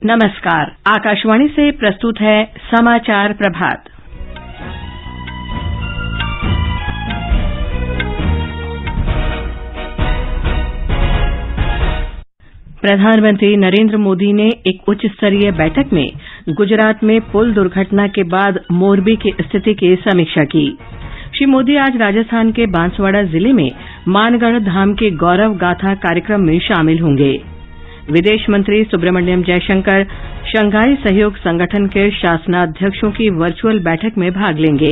नमस्कार। आकाशवाणी से प्रस्तुत है समाचार प्रभात। प्रधानमंत्री नरेंद्र मोदी ने एक उच्च स्तरीय बैठक में गुजरात में पुल दुर्घटना के बाद मोरबी की स्थिति की समीक्षा की। श्री मोदी आज राजस्थान के बांसवाड़ा जिले में मानगढ़ धाम के गौरव गाथा कार्यक्रम में शामिल होंगे। विदेश मंत्री सुब्रमण्यम जयशंकर शंघाई सहयोग संगठन के शासनाध्यक्षों की वर्चुअल बैठक में भाग लेंगे।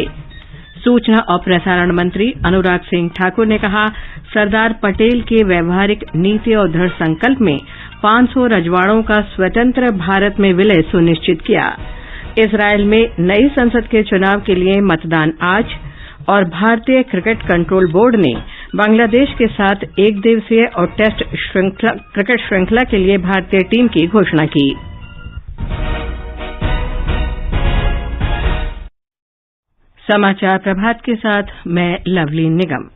सूचना और प्रसारण मंत्री अनुराग सिंह ठाकुर ने कहा, सरदार पटेल के व्यवहारिक नीति और दृढ़ संकल्प में 500 रजवाड़ों का स्वतंत्र भारत में विलय सुनिश्चित किया। इजरायल में नई संसद के चुनाव के लिए मतदान आज, और भारतीय क्रिकेट कंट्रोल बोर्ड ने बांग्लादेश के साथ एक दिवसीय और टेस्ट क्रिकेट श्रृंखला के लिए भारतीय टीम की घोषणा की। समाचार प्रभात के साथ मैं लवलीन निगम।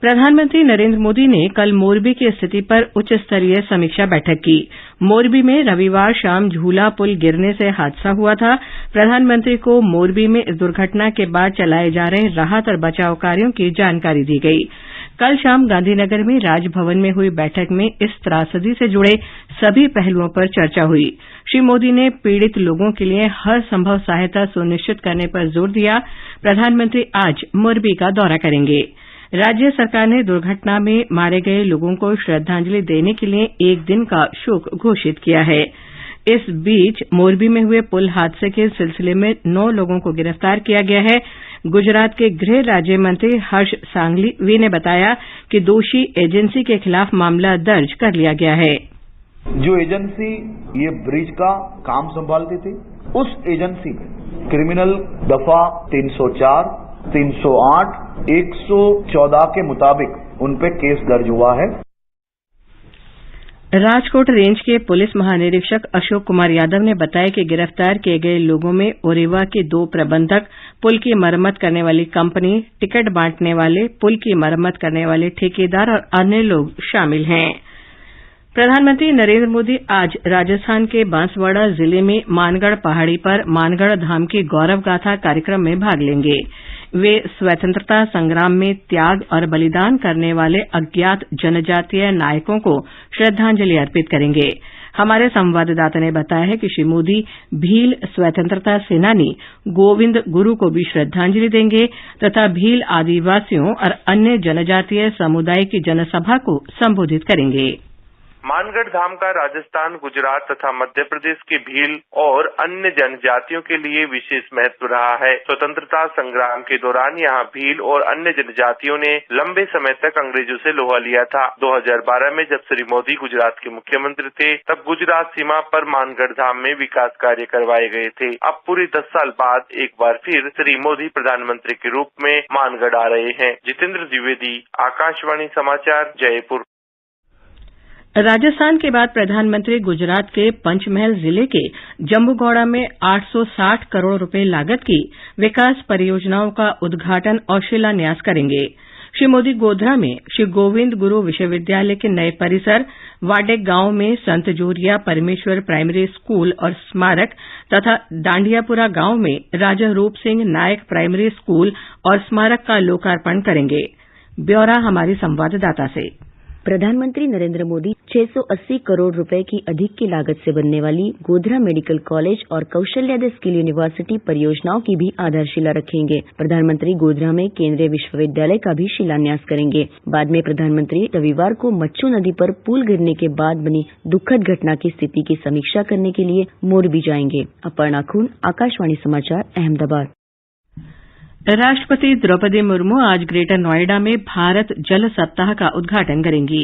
प्रधानमंत्री नरेंद्र मोदी ने कल मोरबी की स्थिति पर उच्च स्तरीय समीक्षा बैठक की। मोरबी में रविवार शाम झूला पुल गिरने से हादसा हुआ था। प्रधानमंत्री को मोरबी में इस दुर्घटना के बाद चलाए जा रहे राहत और बचाव कार्यों की जानकारी दी गई। कल शाम गांधीनगर में राजभवन में हुई बैठक में इस त्रासदी से जुड़े सभी पहलुओं पर चर्चा हुई। श्री मोदी ने पीड़ित लोगों के लिए हर संभव सहायता सुनिश्चित करने पर जोर दिया। प्रधानमंत्री आज मोरबी का दौरा करेंगे। राज्य सरकार ने दुर्घटना में मारे गए लोगों को श्रद्धांजलि देने के लिए एक दिन का शोक घोषित किया है। इस बीच मोरबी में हुए पुल हादसे के सिलसिले में 9 लोगों को गिरफ्तार किया गया है। गुजरात के गृह राज्य मंत्री हर्ष सांघवी ने बताया कि दोषी एजेंसी के खिलाफ मामला दर्ज कर लिया गया है। जो एजेंसी ये ब्रिज का काम संभालती थी, उस एजेंसी में क्रिमिनल दफा 304, 308, 114 के मुताबिक उन पे केस दर्ज हुआ है। राजकोट रेंज के पुलिस महानिरीक्षक अशोक कुमार यादव ने बताया कि गिरफ्तार किए गए लोगों में ओरेवा के 2 प्रबंधक, पुल की मरम्मत करने वाली कंपनी, टिकट बांटने वाले, पुल की मरम्मत करने वाले ठेकेदार और अन्य लोग शामिल हैं। प्रधानमंत्री नरेंद्र मोदी आज राजस्थान के बांसवाड़ा जिले में मानगढ़ पहाड़ी पर मानगढ़ धाम की गौरव गाथा कार्यक्रम में भाग लेंगे। वे स्वतंत्रता संग्राम में त्याग और बलिदान करने वाले अज्ञात जनजातीय नायकों को श्रद्धांजलि अर्पित करेंगे। हमारे संवाददाता ने बताया है कि श्री मोदी भील स्वतंत्रता सेनानी गोविंद गुरु को भी श्रद्धांजलि देंगे तथा भील आदिवासियों और अन्य जनजातीय समुदाय की जनसभा को संबोधित करेंगे। मानगढ़ धाम का राजस्थान, गुजरात तथा मध्य प्रदेश के भील और अन्य जनजातियों के लिए विशेष महत्व रहा है। स्वतंत्रता संग्राम के दौरान यहाँ भील और अन्य जनजातियों ने लंबे समय तक अंग्रेजों से लोहा लिया था। 2012 में जब श्री मोदी गुजरात के मुख्यमंत्री थे, तब गुजरात सीमा पर मानगढ़ धाम में विकास कार्य करवाए गए थे। अब पूरे 10 साल बाद एक बार फिर श्री मोदी प्रधानमंत्री के रूप में मानगढ़ आ रहे हैं। जितेंद्र द्विवेदी, आकाशवाणी समाचार, जयपुर। राजस्थान के बाद प्रधानमंत्री गुजरात के पंचमहल जिले के जम्बूगौड़ा में 860 करोड़ रुपए लागत की विकास परियोजनाओं का उद्घाटन और शिलान्यास करेंगे। श्री मोदी गोधरा में श्री गोविंद गुरु विश्वविद्यालय के नए परिसर, वाडेक गांव में संत जोरिया परमेश्वर प्राइमरी स्कूल और स्मारक तथा डांडियापुरा गांव में राजा रूप सिंह नायक प्राइमरी स्कूल और स्मारक का लोकार्पण करेंगे। ब्यौरा हमारी संवाददाता से। प्रधानमंत्री नरेंद्र मोदी 680 करोड़ रुपए की अधिक की लागत से बनने वाली गोधरा मेडिकल कॉलेज और कौशल्यादय स्किल यूनिवर्सिटी परियोजनाओं की भी आधारशिला रखेंगे। प्रधानमंत्री गोधरा में केंद्रीय विश्वविद्यालय का भी शिलान्यास करेंगे। बाद में प्रधानमंत्री रविवार को मच्छू नदी पर पुल गिरने के बाद बनी दुखद घटना की स्थिति की समीक्षा करने के लिए मोरबी जाएंगे। अपर्णा खून, आकाशवाणी समाचार, अहमदाबाद। राष्ट्रपति द्रौपदी मुर्मू आज ग्रेटर नोएडा में भारत जल सप्ताह का उद्घाटन करेंगी।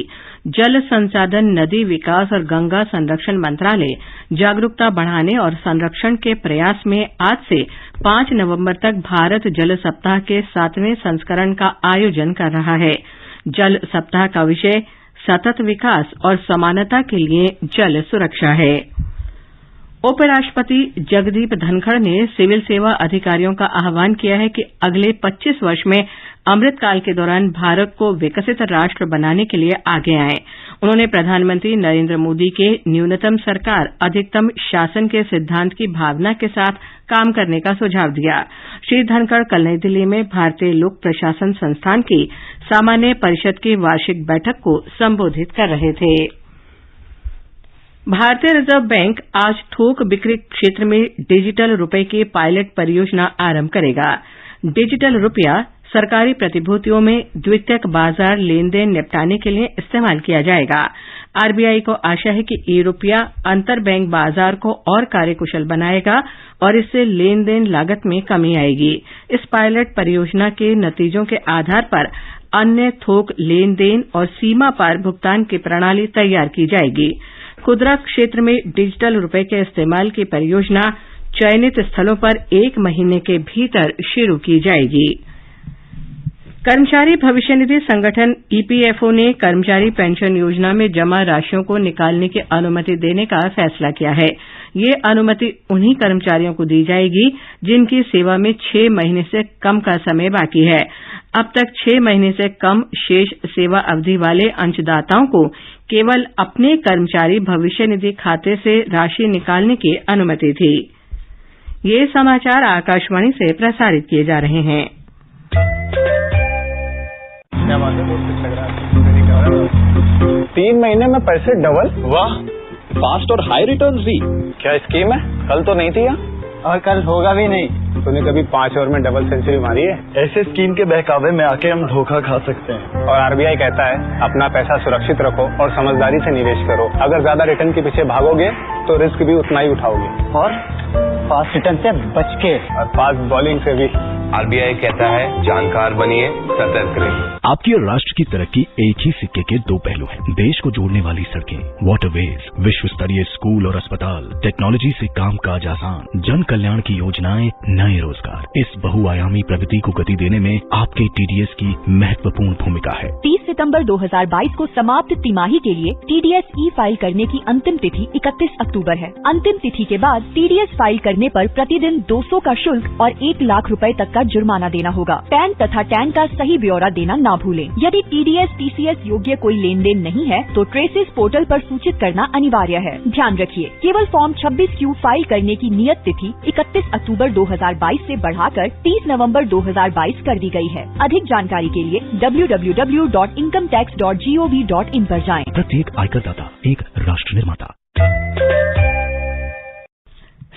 जल संसाधन, नदी विकास और गंगा संरक्षण मंत्रालय जागरूकता बढ़ाने और संरक्षण के प्रयास में आज से 5 नवंबर तक भारत जल सप्ताह के 7वें संस्करण का आयोजन कर रहा है। जल सप्ताह का विषय सतत विकास और समानता के लिए जल सुरक्षा है। उपराष्ट्रपति जगदीप धनखड़ ने सिविल सेवा अधिकारियों का आह्वान किया है कि अगले 25 वर्ष में अमृतकाल के दौरान भारत को विकसित राष्ट्र बनाने के लिए आगे आएं। उन्होंने प्रधानमंत्री नरेंद्र मोदी के न्यूनतम सरकार अधिकतम शासन के सिद्धांत की भावना के साथ काम करने का सुझाव दिया। श्री धनखड़ कल नई दिल्ली में भारतीय लोक प्रशासन संस्थान की सामान्य परिषद की वार्षिक बैठक को संबोधित कर रहे थे। भारतीय रिजर्व बैंक आज थोक बिक्री क्षेत्र में डिजिटल रुपये की पायलट परियोजना आरंभ करेगा। डिजिटल रुपया सरकारी प्रतिभूतियों में द्वितीयक बाजार लेन देन निपटाने के लिए इस्तेमाल किया जाएगा। आरबीआई को आशा है कि ई रुपया अंतर बैंक बाजार को और कार्यकुशल बनाएगा और इससे लेन देन लागत में कमी आएगी। इस पायलट परियोजना के नतीजों के आधार पर अन्य थोक लेन देन और सीमा पार भुगतान की प्रणाली तैयार की जाएगी। खुदरा क्षेत्र में डिजिटल रुपये के इस्तेमाल की परियोजना चयनित स्थलों पर 1 महीने के भीतर शुरू की जाएगी। कर्मचारी भविष्य निधि संगठन ईपीएफओ ने कर्मचारी पेंशन योजना में जमा राशियों को निकालने की अनुमति देने का फैसला किया है। ये अनुमति उन्हीं कर्मचारियों को दी जाएगी जिनकी सेवा में 6 महीने से कम का समय बाकी है। अब तक 6 महीने से कम शेष सेवा अवधि वाले अंशदाताओं को केवल अपने कर्मचारी भविष्य निधि खाते से राशि निकालने की अनुमति थी। ये समाचार आकाशवाणी से प्रसारित किए जा रहे हैं। 3 महीने में पैसे डबल। वाह, फास्ट और हाई रिटर्न्स भी। क्या स्कीम है? कल तो नहीं थी यहाँ, और कल होगा भी नहीं। तूने कभी 5 ओवर में डबल सेंचुरी मारी है? ऐसे स्कीम के बहकावे में आके हम धोखा खा सकते हैं। और आरबीआई कहता है अपना पैसा सुरक्षित रखो और समझदारी से निवेश करो। अगर ज्यादा रिटर्न के पीछे भागोगे तो रिस्क भी उतना ही उठाओगे। और फास्ट रिटर्न से बच के, और फास्ट बॉलिंग से भी। आरबीआई कहता है जानकार बनिए, सतर्क रहिए। आपकी और राष्ट्र की तरक्की एक ही सिक्के के 2 पहलू हैं। देश को जोड़ने वाली सड़कें, वाटरवेज, विश्व स्तरीय स्कूल और अस्पताल, टेक्नोलॉजी से काम काज आसान, जन कल्याण की योजनाएं, नए रोजगार। इस बहुआयामी प्रगति को गति देने में आपके टीडीएस की महत्वपूर्ण भूमिका है। 30 सितंबर 2022 को समाप्त तिमाही के लिए टीडीएस ई फाइल करने की अंतिम तिथि 31 अक्टूबर है। अंतिम तिथि के बाद टीडीएस फाइल करने पर प्रतिदिन 200 का शुल्क और 1 लाख रुपए तक का जुर्माना देना होगा। पैन तथा टैन का सही ब्यौरा देना ना भूलें। यदि टीडीएस टीसीएस योग्य कोई लेन देन नहीं है तो ट्रेसेस पोर्टल पर सूचित करना अनिवार्य है। ध्यान रखिए, केवल फॉर्म 26Q फाइल करने की नियत तिथि 31 अक्टूबर 2022 से बढ़ाकर 30 नवंबर 2022 कर दी गई है। अधिक जानकारी के लिए www.incometax.gov.in पर जाएं। प्रत्येक आयकरदाता एक राष्ट्र निर्माता।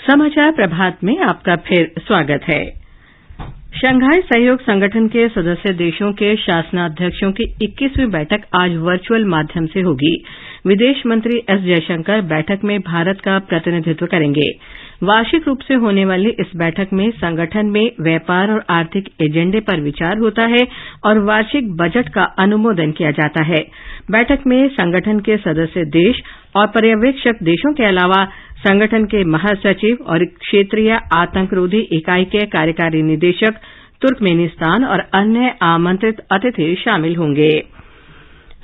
समाचार प्रभात में आपका फिर स्वागत है। शंघाई सहयोग संगठन के सदस्य देशों के शासनाध्यक्षों की 21वीं बैठक आज वर्चुअल माध्यम से होगी। विदेश मंत्री एस जयशंकर बैठक में भारत का प्रतिनिधित्व करेंगे। वार्षिक रूप से होने वाली इस बैठक में संगठन में व्यापार और आर्थिक एजेंडे पर विचार होता है और वार्षिक बजट का अनुमोदन किया जाता है। बैठक में संगठन के सदस्य देश और पर्यवेक्षक देशों के अलावा संगठन के महासचिव और क्षेत्रीय आतंकरोधी इकाई के कार्यकारी निदेशक, तुर्कमेनिस्तान और अन्य आमंत्रित अतिथि शामिल होंगे।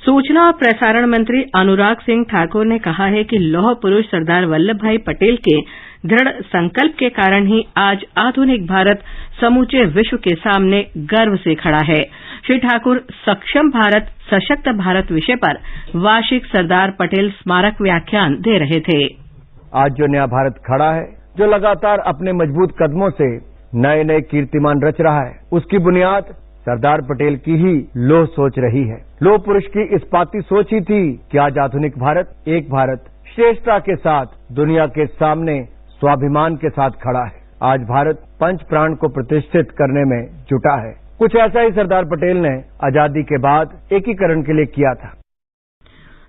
सूचना और प्रसारण मंत्री अनुराग सिंह ठाकुर ने कहा है कि लौह पुरुष सरदार वल्लभ भाई पटेल के दृढ़ संकल्प के कारण ही आज आधुनिक भारत समूचे विश्व के सामने गर्व से खड़ा है। श्री ठाकुर सक्षम भारत सशक्त भारत विषय पर वार्षिक सरदार पटेल स्मारक व्याख्यान दे रहे थे। आज जो नया भारत खड़ा है, जो लगातार अपने मजबूत कदमों से नए नए कीर्तिमान रच रहा है, उसकी बुनियाद सरदार पटेल की ही लोह सोच रही है। लोह पुरुष की इस्पाती सोच ही थी कि आज आधुनिक भारत, एक भारत श्रेष्ठता के साथ दुनिया के सामने स्वाभिमान के साथ खड़ा है। आज भारत पंच प्राण को प्रतिष्ठित करने में जुटा है। कुछ ऐसा ही सरदार पटेल ने आजादी के बाद एकीकरण के लिए किया था।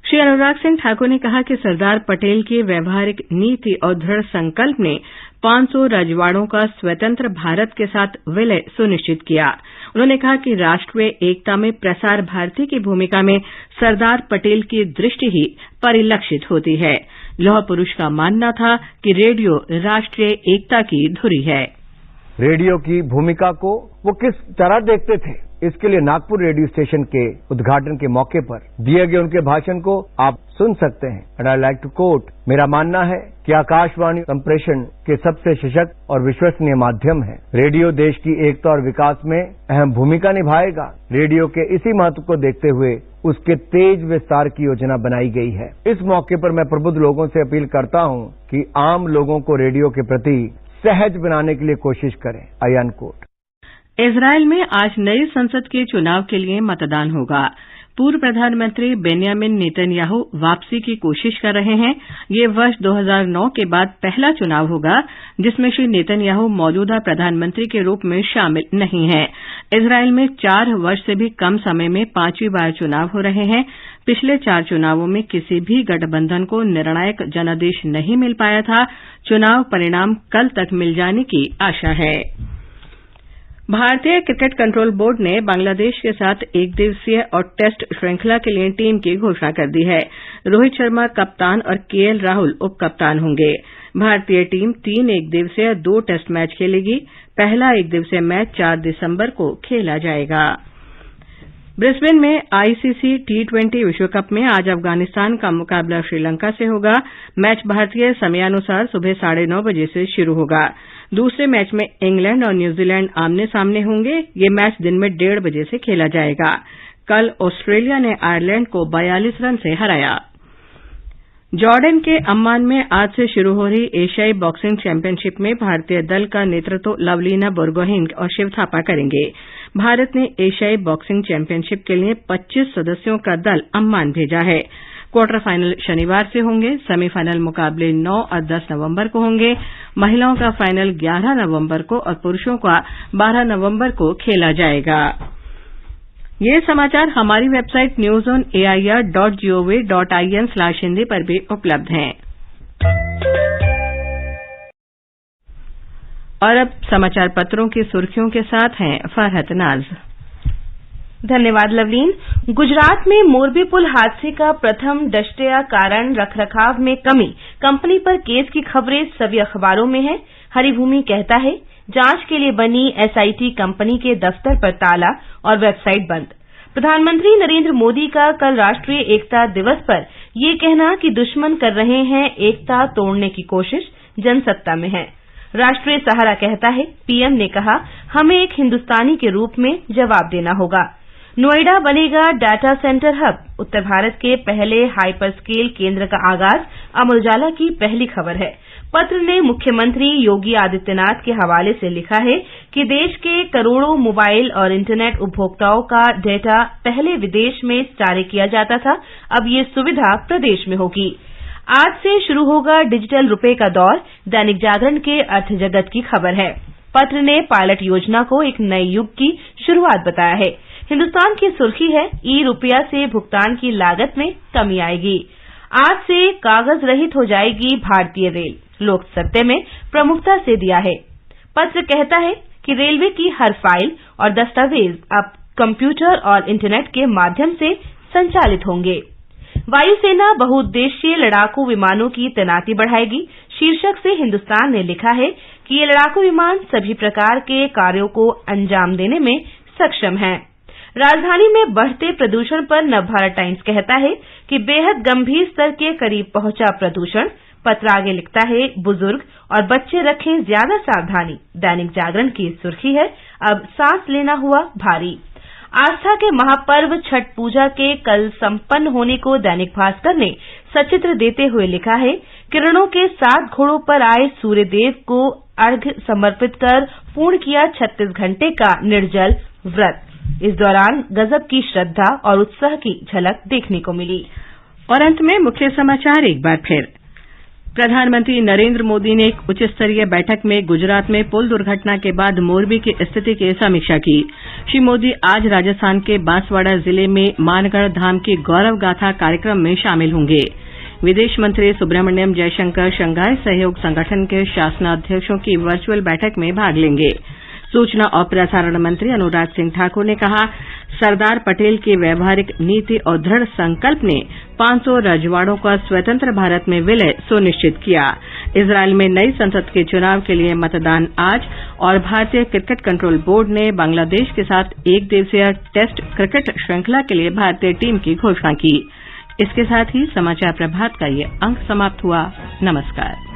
श्री अनुराग सिंह ठाकुर ने कहा कि सरदार पटेल की व्यवहारिक नीति और दृढ़ संकल्प ने 500 रजवाड़ों का स्वतंत्र भारत के साथ विलय सुनिश्चित किया। उन्होंने कहा कि राष्ट्रीय एकता में प्रसार भारती की भूमिका में सरदार पटेल की दृष्टि ही परिलक्षित होती है। लौह पुरुष का मानना था कि रेडियो राष्ट्रीय एकता की धुरी है। रेडियो की भूमिका को वो किस तरह देखते थे, इसके लिए नागपुर रेडियो स्टेशन के उद्घाटन के मौके पर दिए गए उनके भाषण को आप सुन सकते हैं। And I like to quote, मेरा मानना है कि आकाशवाणी संप्रेषण के सबसे सशक्त और विश्वसनीय माध्यम है। रेडियो देश की एकता और विकास में अहम भूमिका निभाएगा। रेडियो के इसी महत्व को देखते हुए उसके तेज विस्तार की योजना बनाई गई है। इस मौके पर मैं प्रबुद्ध लोगों से अपील करता हूं कि आम लोगों को रेडियो के प्रति सहज बनाने के लिए कोशिश करें। आई अनकोट। इजरायल में आज नई संसद के चुनाव के लिए मतदान होगा। पूर्व प्रधानमंत्री बेन्यामिन नेतन्याहू वापसी की कोशिश कर रहे हैं। ये वर्ष 2009 के बाद पहला चुनाव होगा जिसमें श्री नेतन्याहू मौजूदा प्रधानमंत्री के रूप में शामिल नहीं हैं। इजरायल में 4 वर्ष से भी कम समय में 5वीं बार चुनाव हो रहे हैं। पिछले 4 चुनावों में किसी भी गठबंधन को निर्णायक जनादेश नहीं मिल पाया था। चुनाव परिणाम कल तक मिल जाने की आशा है। भारतीय क्रिकेट कंट्रोल बोर्ड ने बांग्लादेश के साथ एक दिवसीय और टेस्ट श्रृंखला के लिए टीम की घोषणा कर दी है। रोहित शर्मा कप्तान और केएल राहुल उप कप्तान होंगे। भारतीय टीम 3 एक दिवसीय 2 टेस्ट मैच खेलेगी। पहला एक दिवसीय मैच 4 दिसंबर को खेला जाएगा। ब्रिस्बेन में आईसीसी T20 विश्व कप में आज अफगानिस्तान का मुकाबला श्रीलंका से होगा। मैच भारतीय समयानुसार सुबह 9:30 बजे से शुरू होगा। दूसरे मैच में इंग्लैंड और न्यूजीलैंड आमने सामने होंगे। ये मैच दिन में 1:30 बजे से खेला जाएगा। कल ऑस्ट्रेलिया ने आयरलैंड को 42 रन से हराया। जॉर्डन के अम्मान में आज से शुरू हो रही एशियाई बॉक्सिंग चैंपियनशिप में भारतीय दल का नेतृत्व लवलीना बोरगोहेन और शिव थापा करेंगे। भारत ने एशियाई बॉक्सिंग चैंपियनशिप के लिए 25 सदस्यों का दल अम्मान भेजा है। क्वार्टर फाइनल शनिवार से होंगे। सेमीफाइनल मुकाबले 9 और 10 नवंबर को होंगे। महिलाओं का फाइनल 11 नवंबर को और पुरुषों का 12 नवंबर को खेला जाएगा। ये समाचार हमारी वेबसाइट newsonair.gov.in/hindi पर भी उपलब्ध हैं। और अब समाचार पत्रों की सुर्खियों के साथ हैं फरहत नाज। धन्यवाद लवलीन। गुजरात में मोरबी पुल हादसे का प्रथम दृष्टया कारण रखरखाव में कमी, कंपनी पर केस की खबरें सभी अखबारों में है। हरिभूमि कहता है जांच के लिए बनी एसआईटी कंपनी के दफ्तर पर ताला और वेबसाइट बंद। प्रधानमंत्री नरेंद्र मोदी का कल राष्ट्रीय एकता दिवस पर ये कहना कि दुश्मन कर रहे हैं एकता तोड़ने की कोशिश, जनसत्ता में है। राष्ट्रीय सहारा कहता है पीएम ने कहा हमें एक हिंदुस्तानी के रूप में जवाब देना होगा। नोएडा बनेगा डाटा सेंटर हब, उत्तर भारत के पहले हाइपरस्केल केंद्र का आगाज अमर उजाला की पहली खबर है। पत्र ने मुख्यमंत्री योगी आदित्यनाथ के हवाले से लिखा है कि देश के करोड़ों मोबाइल और इंटरनेट उपभोक्ताओं का डेटा पहले विदेश में जारी किया जाता था, अब ये सुविधा प्रदेश में होगी। आज से शुरू होगा डिजिटल रुपए का दौर, दैनिक जागरण के अर्थ जगत की खबर है। पत्र ने पायलट योजना को एक नए युग की शुरुआत बताया है। हिन्दुस्तान की सुर्खी है ई-रुपया से भुगतान की लागत में कमी आएगी। आज से कागज रहित हो जाएगी भारतीय रेल, लोक सत्य में प्रमुखता से दिया है। पत्र कहता है कि रेलवे की हर फाइल और दस्तावेज अब कंप्यूटर और इंटरनेट के माध्यम से संचालित होंगे। वायुसेना बहुउद्देशीय लड़ाकू विमानों की तैनाती बढ़ाएगी, शीर्षक से हिन्दुस्तान ने लिखा है कि ये लड़ाकू विमान सभी प्रकार के कार्यों को अंजाम देने में सक्षम हैं। राजधानी में बढ़ते प्रदूषण पर नवभारत टाइम्स कहता है कि बेहद गंभीर स्तर के करीब पहुंचा प्रदूषण। पत्र आगे लिखता है बुजुर्ग और बच्चे रखें ज्यादा सावधानी। दैनिक जागरण की सुर्खी है अब सांस लेना हुआ भारी। आस्था के महापर्व छठ पूजा के कल संपन्न होने को दैनिक भास्कर ने सचित्र देते हुए लिखा है किरणों के 7 घोड़ों पर आए सूर्यदेव को अर्घ्य समर्पित कर पूर्ण किया 36 घंटे का निर्जल व्रत। इस दौरान गजब की श्रद्धा और उत्साह की झलक देखने को मिली। और अंत में मुख्य समाचार एक बार फिर। प्रधानमंत्री नरेंद्र मोदी ने एक उच्च स्तरीय बैठक में गुजरात में पुल दुर्घटना के बाद मोरबी की स्थिति की समीक्षा की। श्री मोदी आज राजस्थान के बांसवाड़ा जिले में मानगढ़ धाम की गौरव गाथा कार्यक्रम में शामिल होंगे। विदेश मंत्री सुब्रमण्यम जयशंकर शंघाई सहयोग संगठन के शासनाध्यक्षों की वर्चुअल बैठक में भाग लेंगे। सूचना और प्रसारण मंत्री अनुराग सिंह ठाकुर ने कहा सरदार पटेल की व्यावहारिक नीति और दृढ़ संकल्प ने 500 रजवाड़ों का स्वतंत्र भारत में विलय सुनिश्चित किया। इजरायल में नई संसद के चुनाव के लिए मतदान आज और भारतीय क्रिकेट कंट्रोल बोर्ड ने बांग्लादेश के साथ एक दिवसीय टेस्ट क्रिकेट श्रृंखला के लिए भारतीय टीम की घोषणा की। इसके साथ ही समाचार प्रभात का ये अंक समाप्त हुआ। नमस्कार।